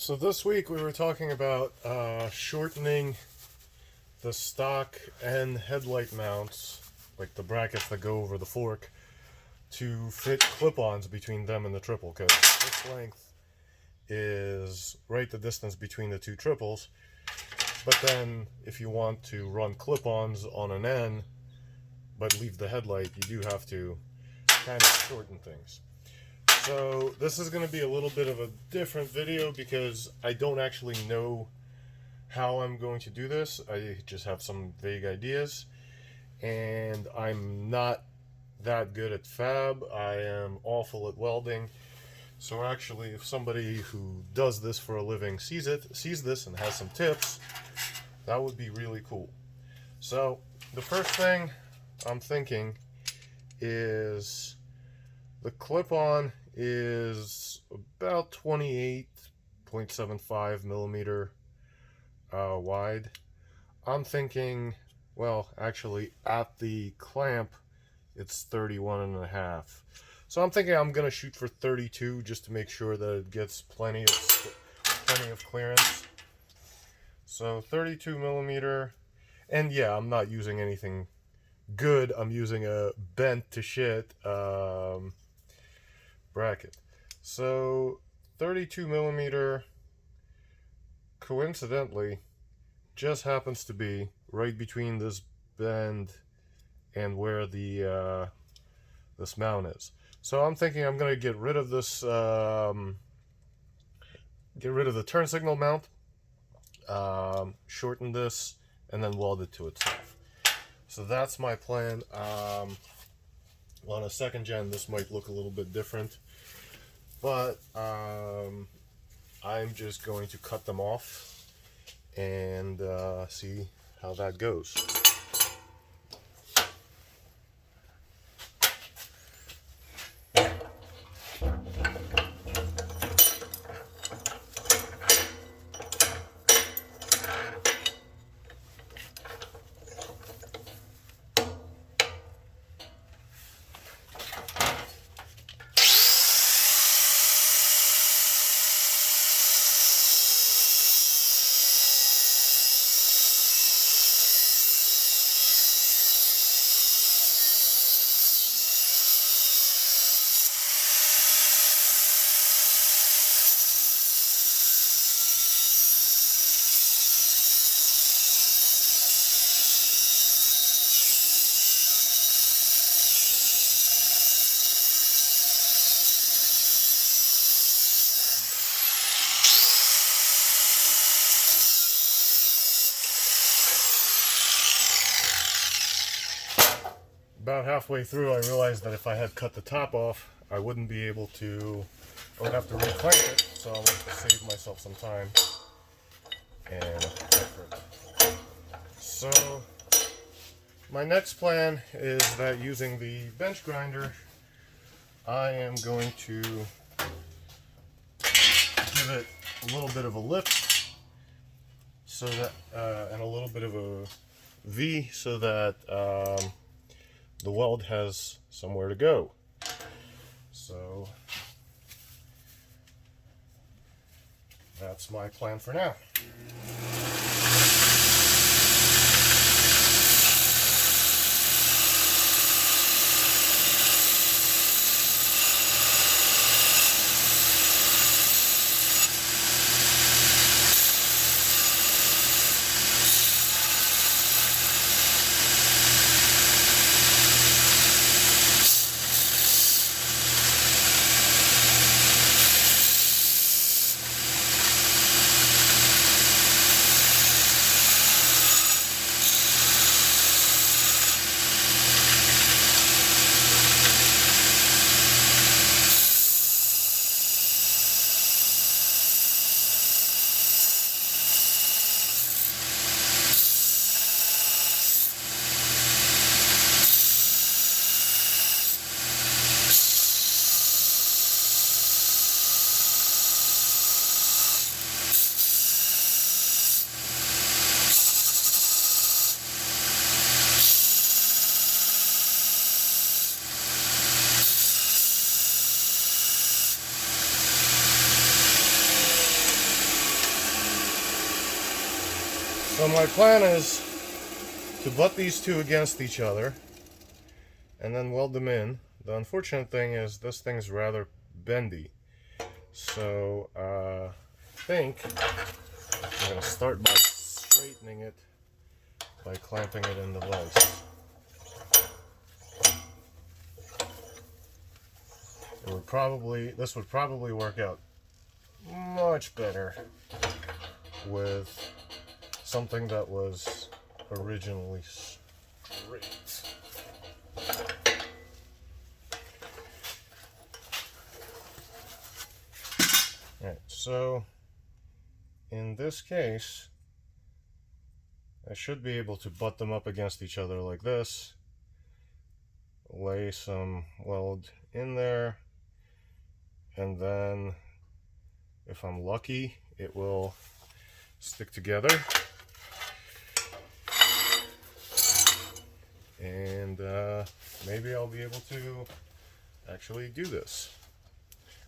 So this week we were talking about shortening the stock and headlight mounts, like the brackets that go over the fork, to fit clip-ons between them and the triple, because this length is right the distance between the two triples. But then if you want to run clip-ons on an end but leave the headlight, you do have to kind of shorten things. So this is going to be a little bit of a different video because I don't actually know how I'm going to do this. I just have some vague ideas, and I'm not that good at fab. I am awful at welding. So actually, if somebody who does this for a living sees this and has some tips, that would be really cool. So the first thing I'm thinking is the clip-on is about 28.75 millimeter wide. I'm thinking, well, actually at the clamp it's 31.5. So I'm thinking I'm gonna shoot for 32 just to make sure that it gets plenty of clearance. So 32 millimeter, and yeah, I'm not using anything good. I'm using a bent to shit bracket. So 32 millimeter coincidentally just happens to be right between this bend and where the this mount is. So I'm thinking I'm going to get rid of this get rid of the turn signal mount, shorten this, and then weld it to itself. So that's my plan. On a second gen, this might look a little bit different, but I'm just going to cut them off and see how that goes. About halfway through, I realized that if I had cut the top off, I wouldn't be able to, I would have to reclamp it, so I wanted to save myself some time and effort. So my next plan is that using the bench grinder, I am going to give it a little bit of a lift, so that and a little bit of a V, so that the weld has somewhere to go. So that's my plan for now. So my plan is to butt these two against each other and then weld them in. The unfortunate thing is this thing's rather bendy. So I think I'm going to start by straightening it by clamping it in the vise. This would probably work out much better with something that was originally straight. Alright, so in this case, I should be able to butt them up against each other like this, lay some weld in there, and then if I'm lucky, it will stick together. And maybe I'll be able to actually do this.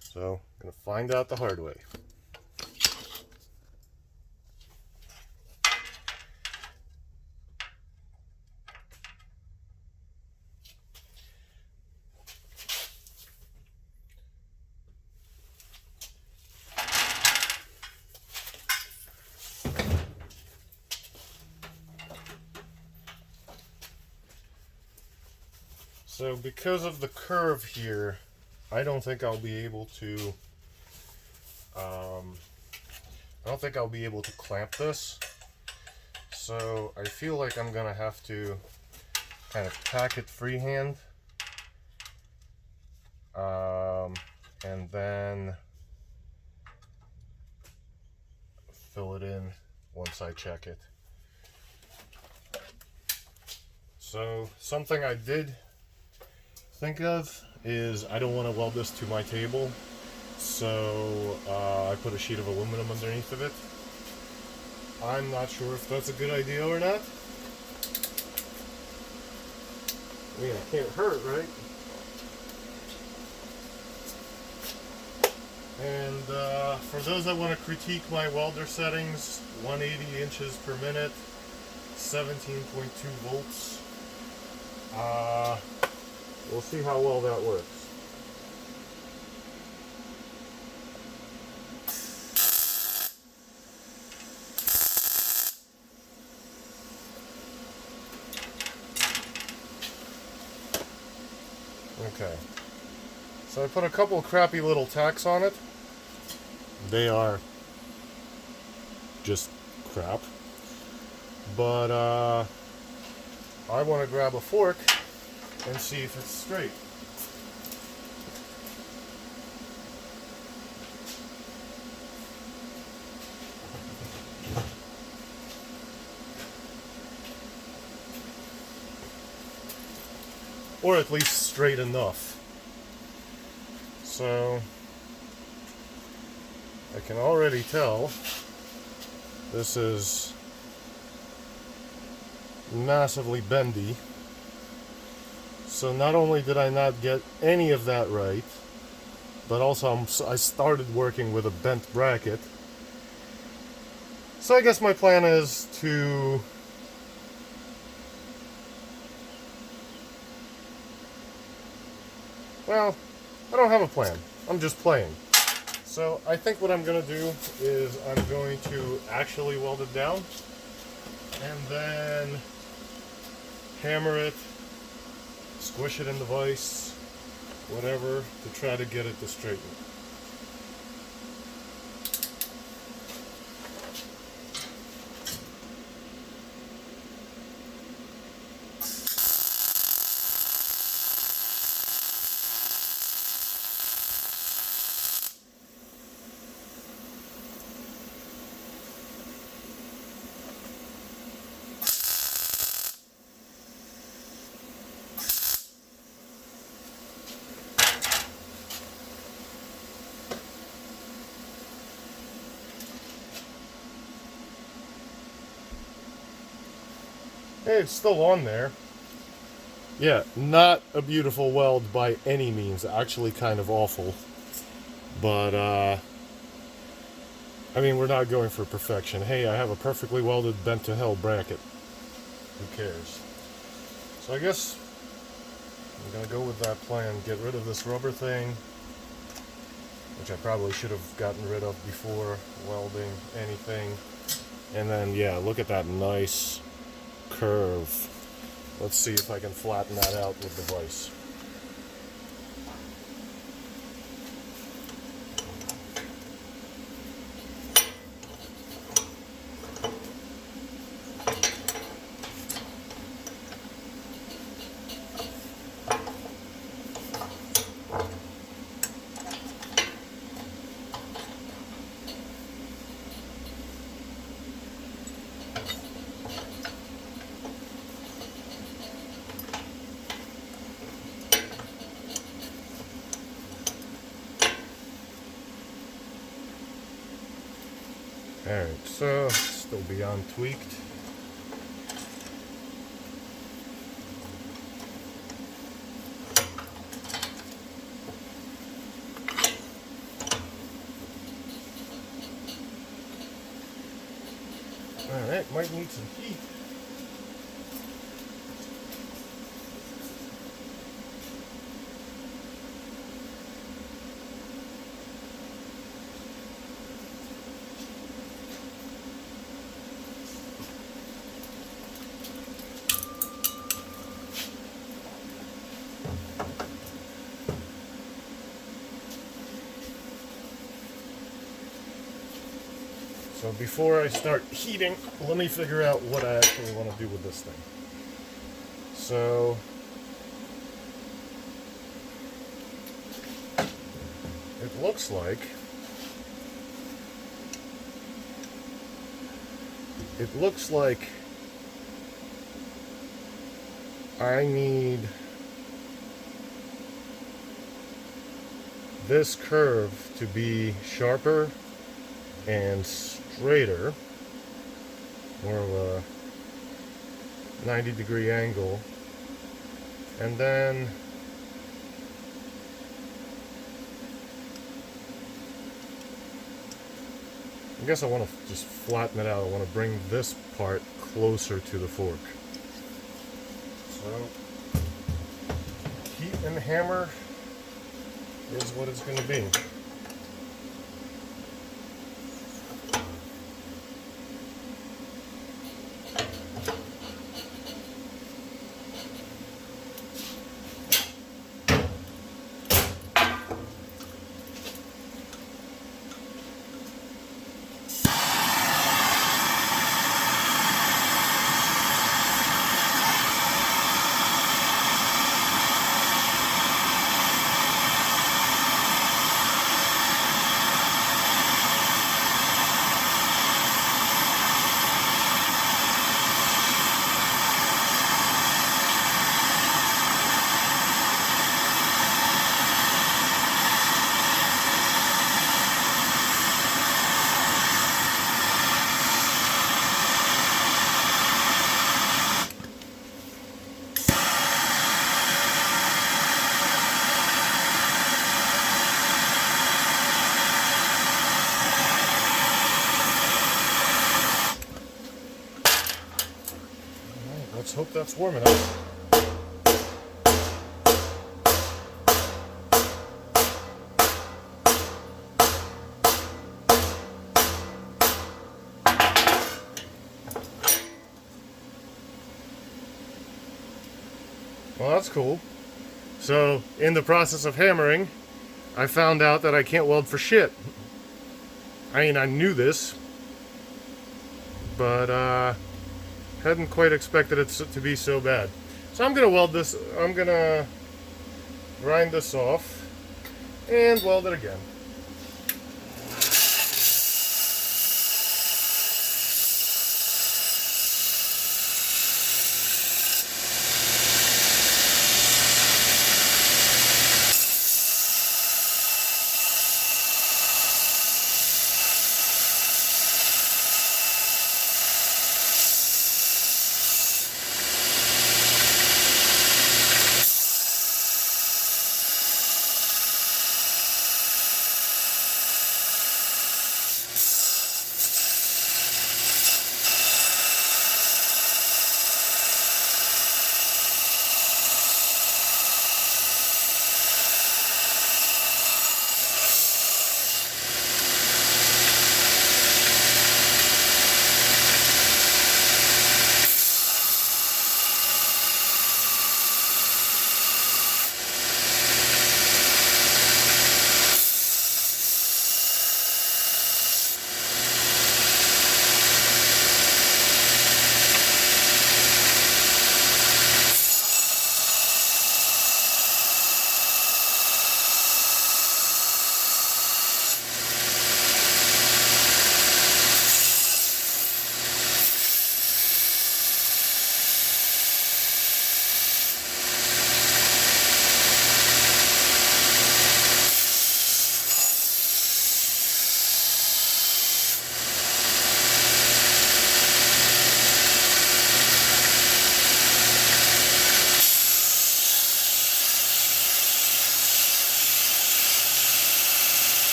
So I'm going to find out the hard way. So because of the curve here, I don't think I'll be able to clamp this. So I feel like I'm gonna have to kind of tack it freehand, and then fill it in once I check it. So something I did think of is I don't want to weld this to my table, so I put a sheet of aluminum underneath of it. I'm not sure if that's a good idea or not. I mean, it can't hurt, right? And for those that want to critique my welder settings, 180 inches per minute, 17.2 volts. We'll see how well that works. Okay. So I put a couple of crappy little tacks on it. They are just crap. But I want to grab a fork and see if it's straight. Or at least straight enough. So I can already tell this is massively bendy. So not only did I not get any of that right, but also I started working with a bent bracket. So I guess my plan is to well, I don't have a plan. I'm just playing. So I think what I'm going to do is I'm going to actually weld it down and then hammer it, squish it in the vise, whatever, to try to get it to straighten. Hey, it's still on there. Yeah, not a beautiful weld by any means. Actually kind of awful. But I mean, we're not going for perfection. Hey, I have a perfectly welded bent to hell bracket. Who cares? So I guess I'm gonna go with that plan. Get rid of this rubber thing, which I probably should have gotten rid of before welding anything. And then, yeah, look at that nice curve. Let's see if I can flatten that out with the vise. Alright, so still beyond tweaked. Alright, might need some heat. So before I start heating, let me figure out what I actually want to do with this thing. So it looks like I need this curve to be sharper and straighter, more of a 90-degree angle, and then I guess I want to just flatten it out. I want to bring this part closer to the fork. So heat and hammer is what it's going to be. Let's hope that's warm enough. Well, that's cool. So, in the process of hammering, I found out that I can't weld for shit. I mean, I knew this, but hadn't quite expected it to be so bad. So I'm gonna weld this, I'm gonna grind this off and weld it again.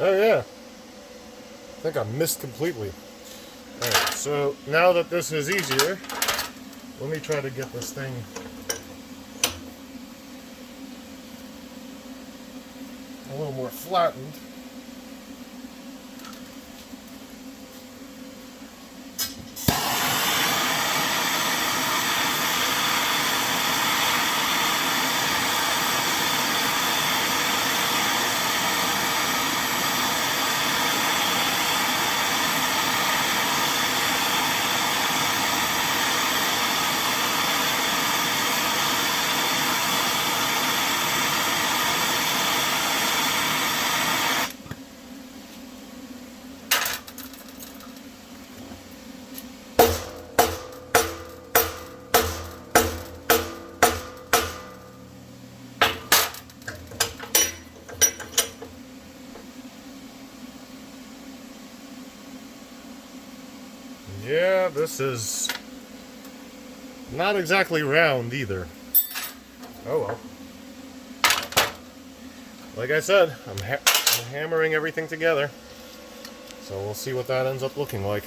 Oh yeah, I think I missed completely. Alright, so now that this is easier, let me try to get this thing a little more flattened. Yeah, this is not exactly round either. Oh well. Like I said, I'm hammering everything together. So we'll see what that ends up looking like.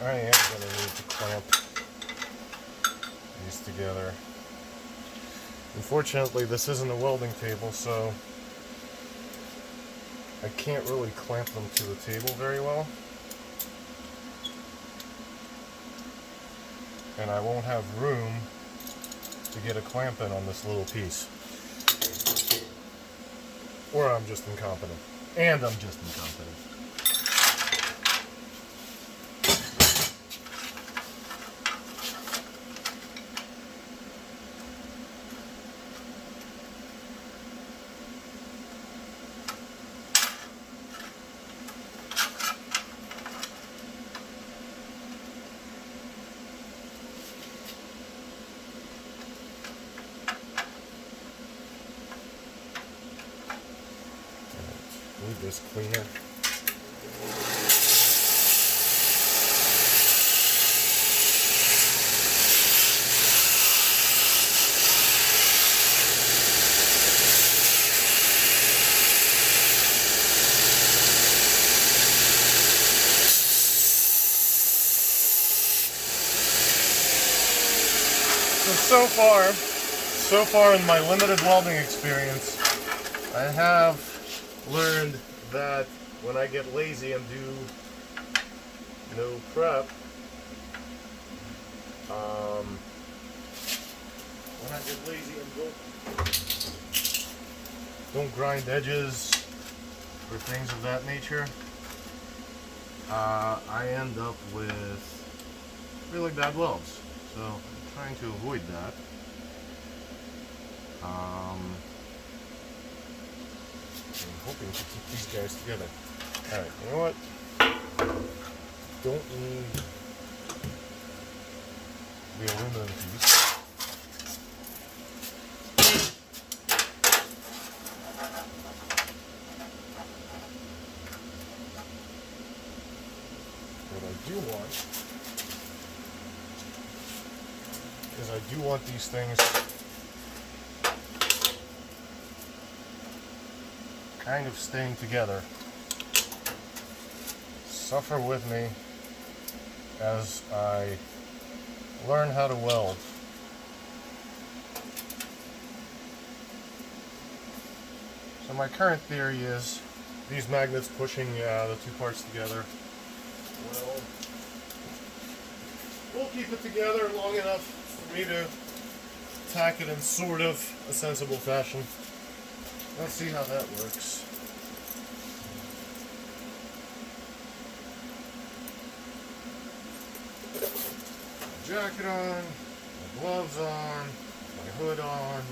I am going to need to clamp these together. Unfortunately, this isn't a welding table, so I can't really clamp them to the table very well. And I won't have room to get a clamp in on this little piece. Or I'm just incompetent. And I'm just incompetent. Need this cleaner. So far in my limited welding experience, I have learned that when I get lazy and do no prep, when I get lazy and don't grind edges or things of that nature, I end up with really bad welds. So I'm trying to avoid that. I'm hoping to keep these guys together. Alright, you know what? Don't need the aluminum piece. What I do want is I do want these things kind of staying together. Suffer with me as I learn how to weld. So my current theory is these magnets pushing the two parts together will keep it together long enough for me to tack it in sort of a sensible fashion. Let's see how that works. My jacket on, my gloves on, my hood on.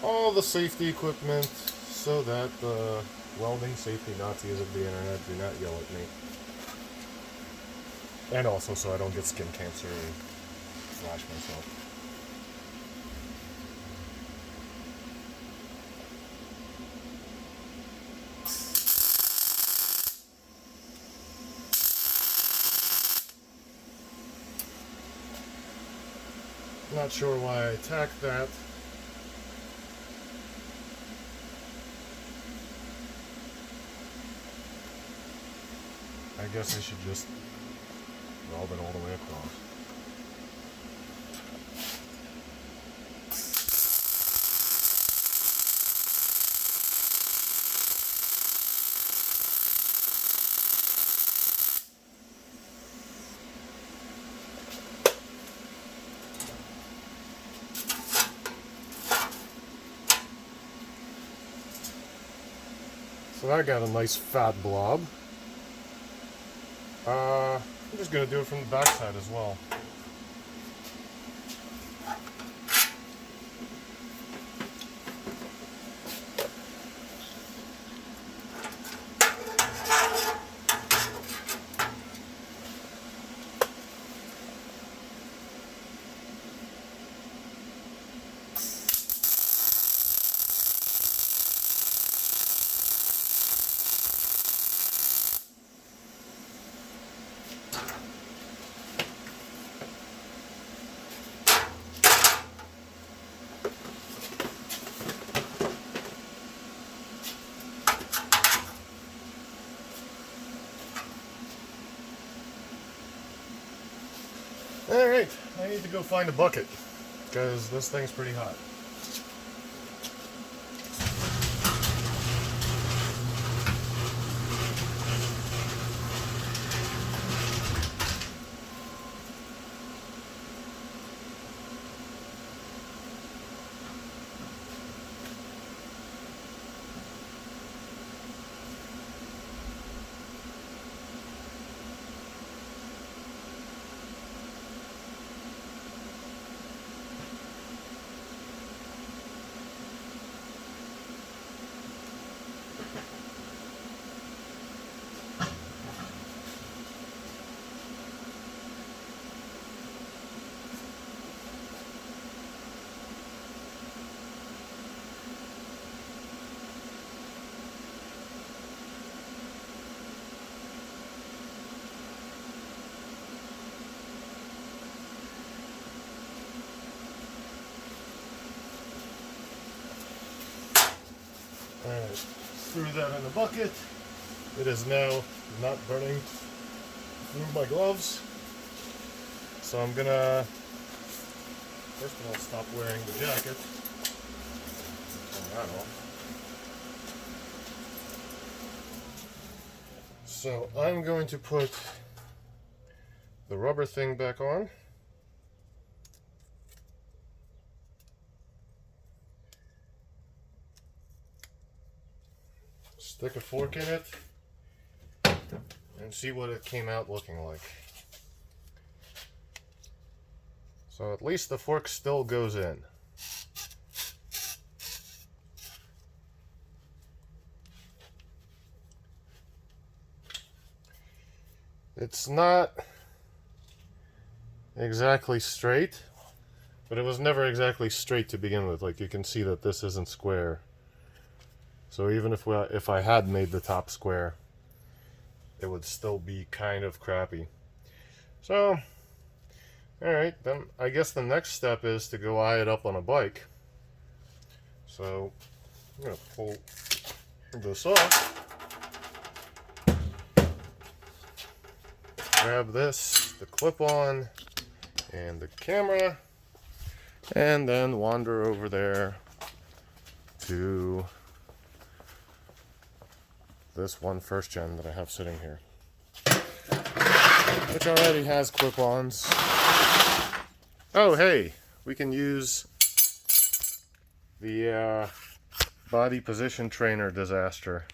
All the safety equipment so that the welding safety Nazis of the internet do not yell at me. And also so I don't get skin cancer and flash myself. Not sure why I tacked that. I guess I should just weld it all the way across. So I got a nice fat blob. I'm just going to do it from the back side as well. Alright, I need to go find a bucket, because this thing's pretty hot. Alright, threw that in the bucket. It is now not burning through my gloves. So I'm gonna, first of all, stop wearing the jacket. Turn that off. So I'm going to put the rubber thing back on. Stick a fork in it and see what it came out looking like. So at least the fork still goes in. It's not exactly straight, but it was never exactly straight to begin with. Like, you can see that this isn't square. So even if I had made the top square, it would still be kind of crappy. So, alright, then I guess the next step is to go eye it up on a bike. So, I'm going to pull this off. Grab this, the clip-on, and the camera, and then wander over there to this one first gen that I have sitting here, which already has clip-ons. Oh hey, we can use the body position trainer disaster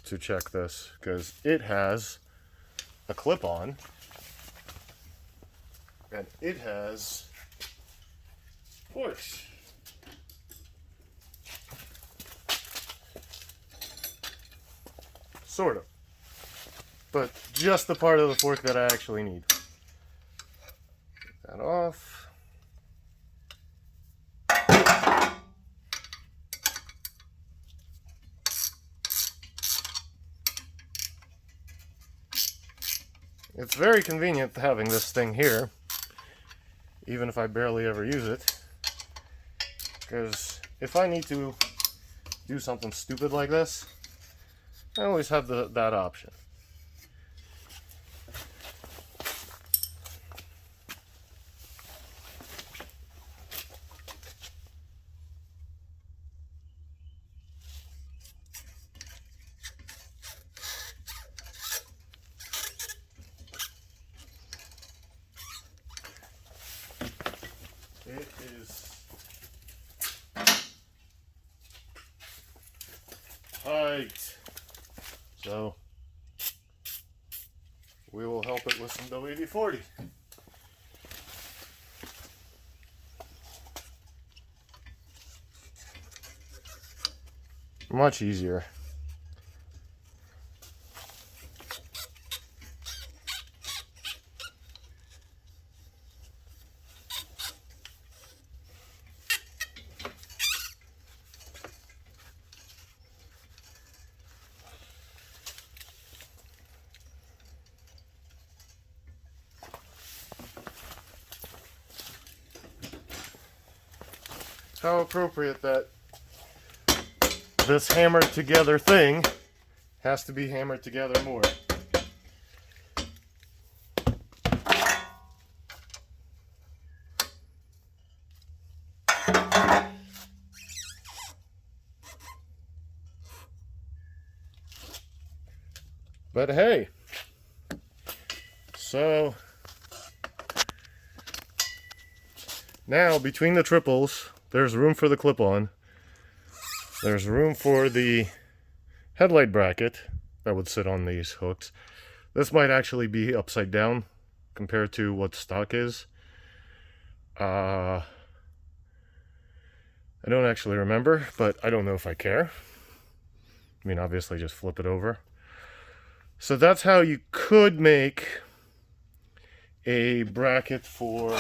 to check this, because it has a clip-on and it has push. Sort of. But just the part of the fork that I actually need. Take that off. It's very convenient having this thing here, even if I barely ever use it, because if I need to do something stupid like this, I always have that option. It is tight, so we will help it with some WD-40. Much easier. How appropriate that this hammered together thing has to be hammered together more. But hey, so now between the triples, there's room for the clip-on. There's room for the headlight bracket that would sit on these hooks. This might actually be upside down compared to what stock is. I don't actually remember, but I don't know if I care. I mean, obviously just flip it over. So that's how you could make a bracket for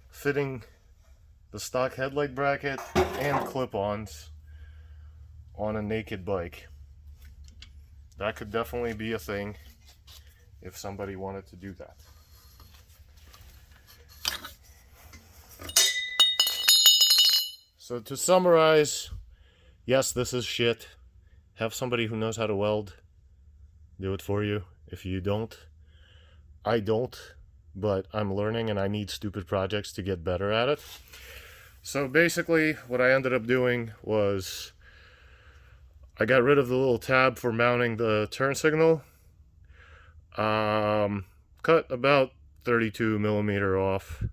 fitting the stock headlight bracket and clip-ons on a naked bike. That could definitely be a thing if somebody wanted to do that. So to summarize, yes, this is shit. Have somebody who knows how to weld do it for you. If you don't, I don't, but I'm learning and I need stupid projects to get better at it. So basically what I ended up doing was I got rid of the little tab for mounting the turn signal. Cut about 32 millimeter off.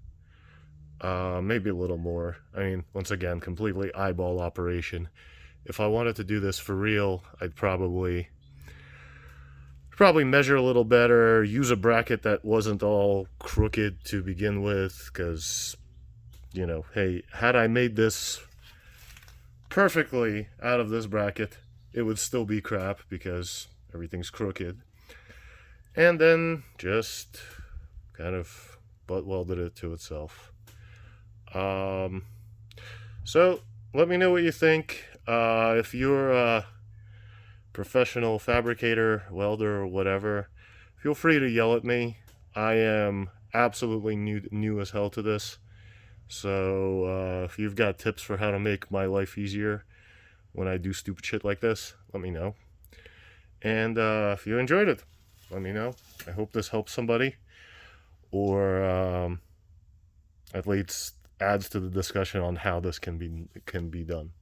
Maybe a little more. I mean, once again, completely eyeball operation. If I wanted to do this for real, I'd probably measure a little better, use a bracket that wasn't all crooked to begin with, because, you know, hey, had I made this perfectly out of this bracket, it would still be crap because everything's crooked. And then just kind of butt welded it to itself. So let me know what you think. If you're a professional fabricator, welder, or whatever, feel free to yell at me. I am absolutely new as hell to this. So if you've got tips for how to make my life easier when I do stupid shit like this, let me know. And if you enjoyed it, let me know. I hope this helps somebody, or at least adds to the discussion on how this can be done.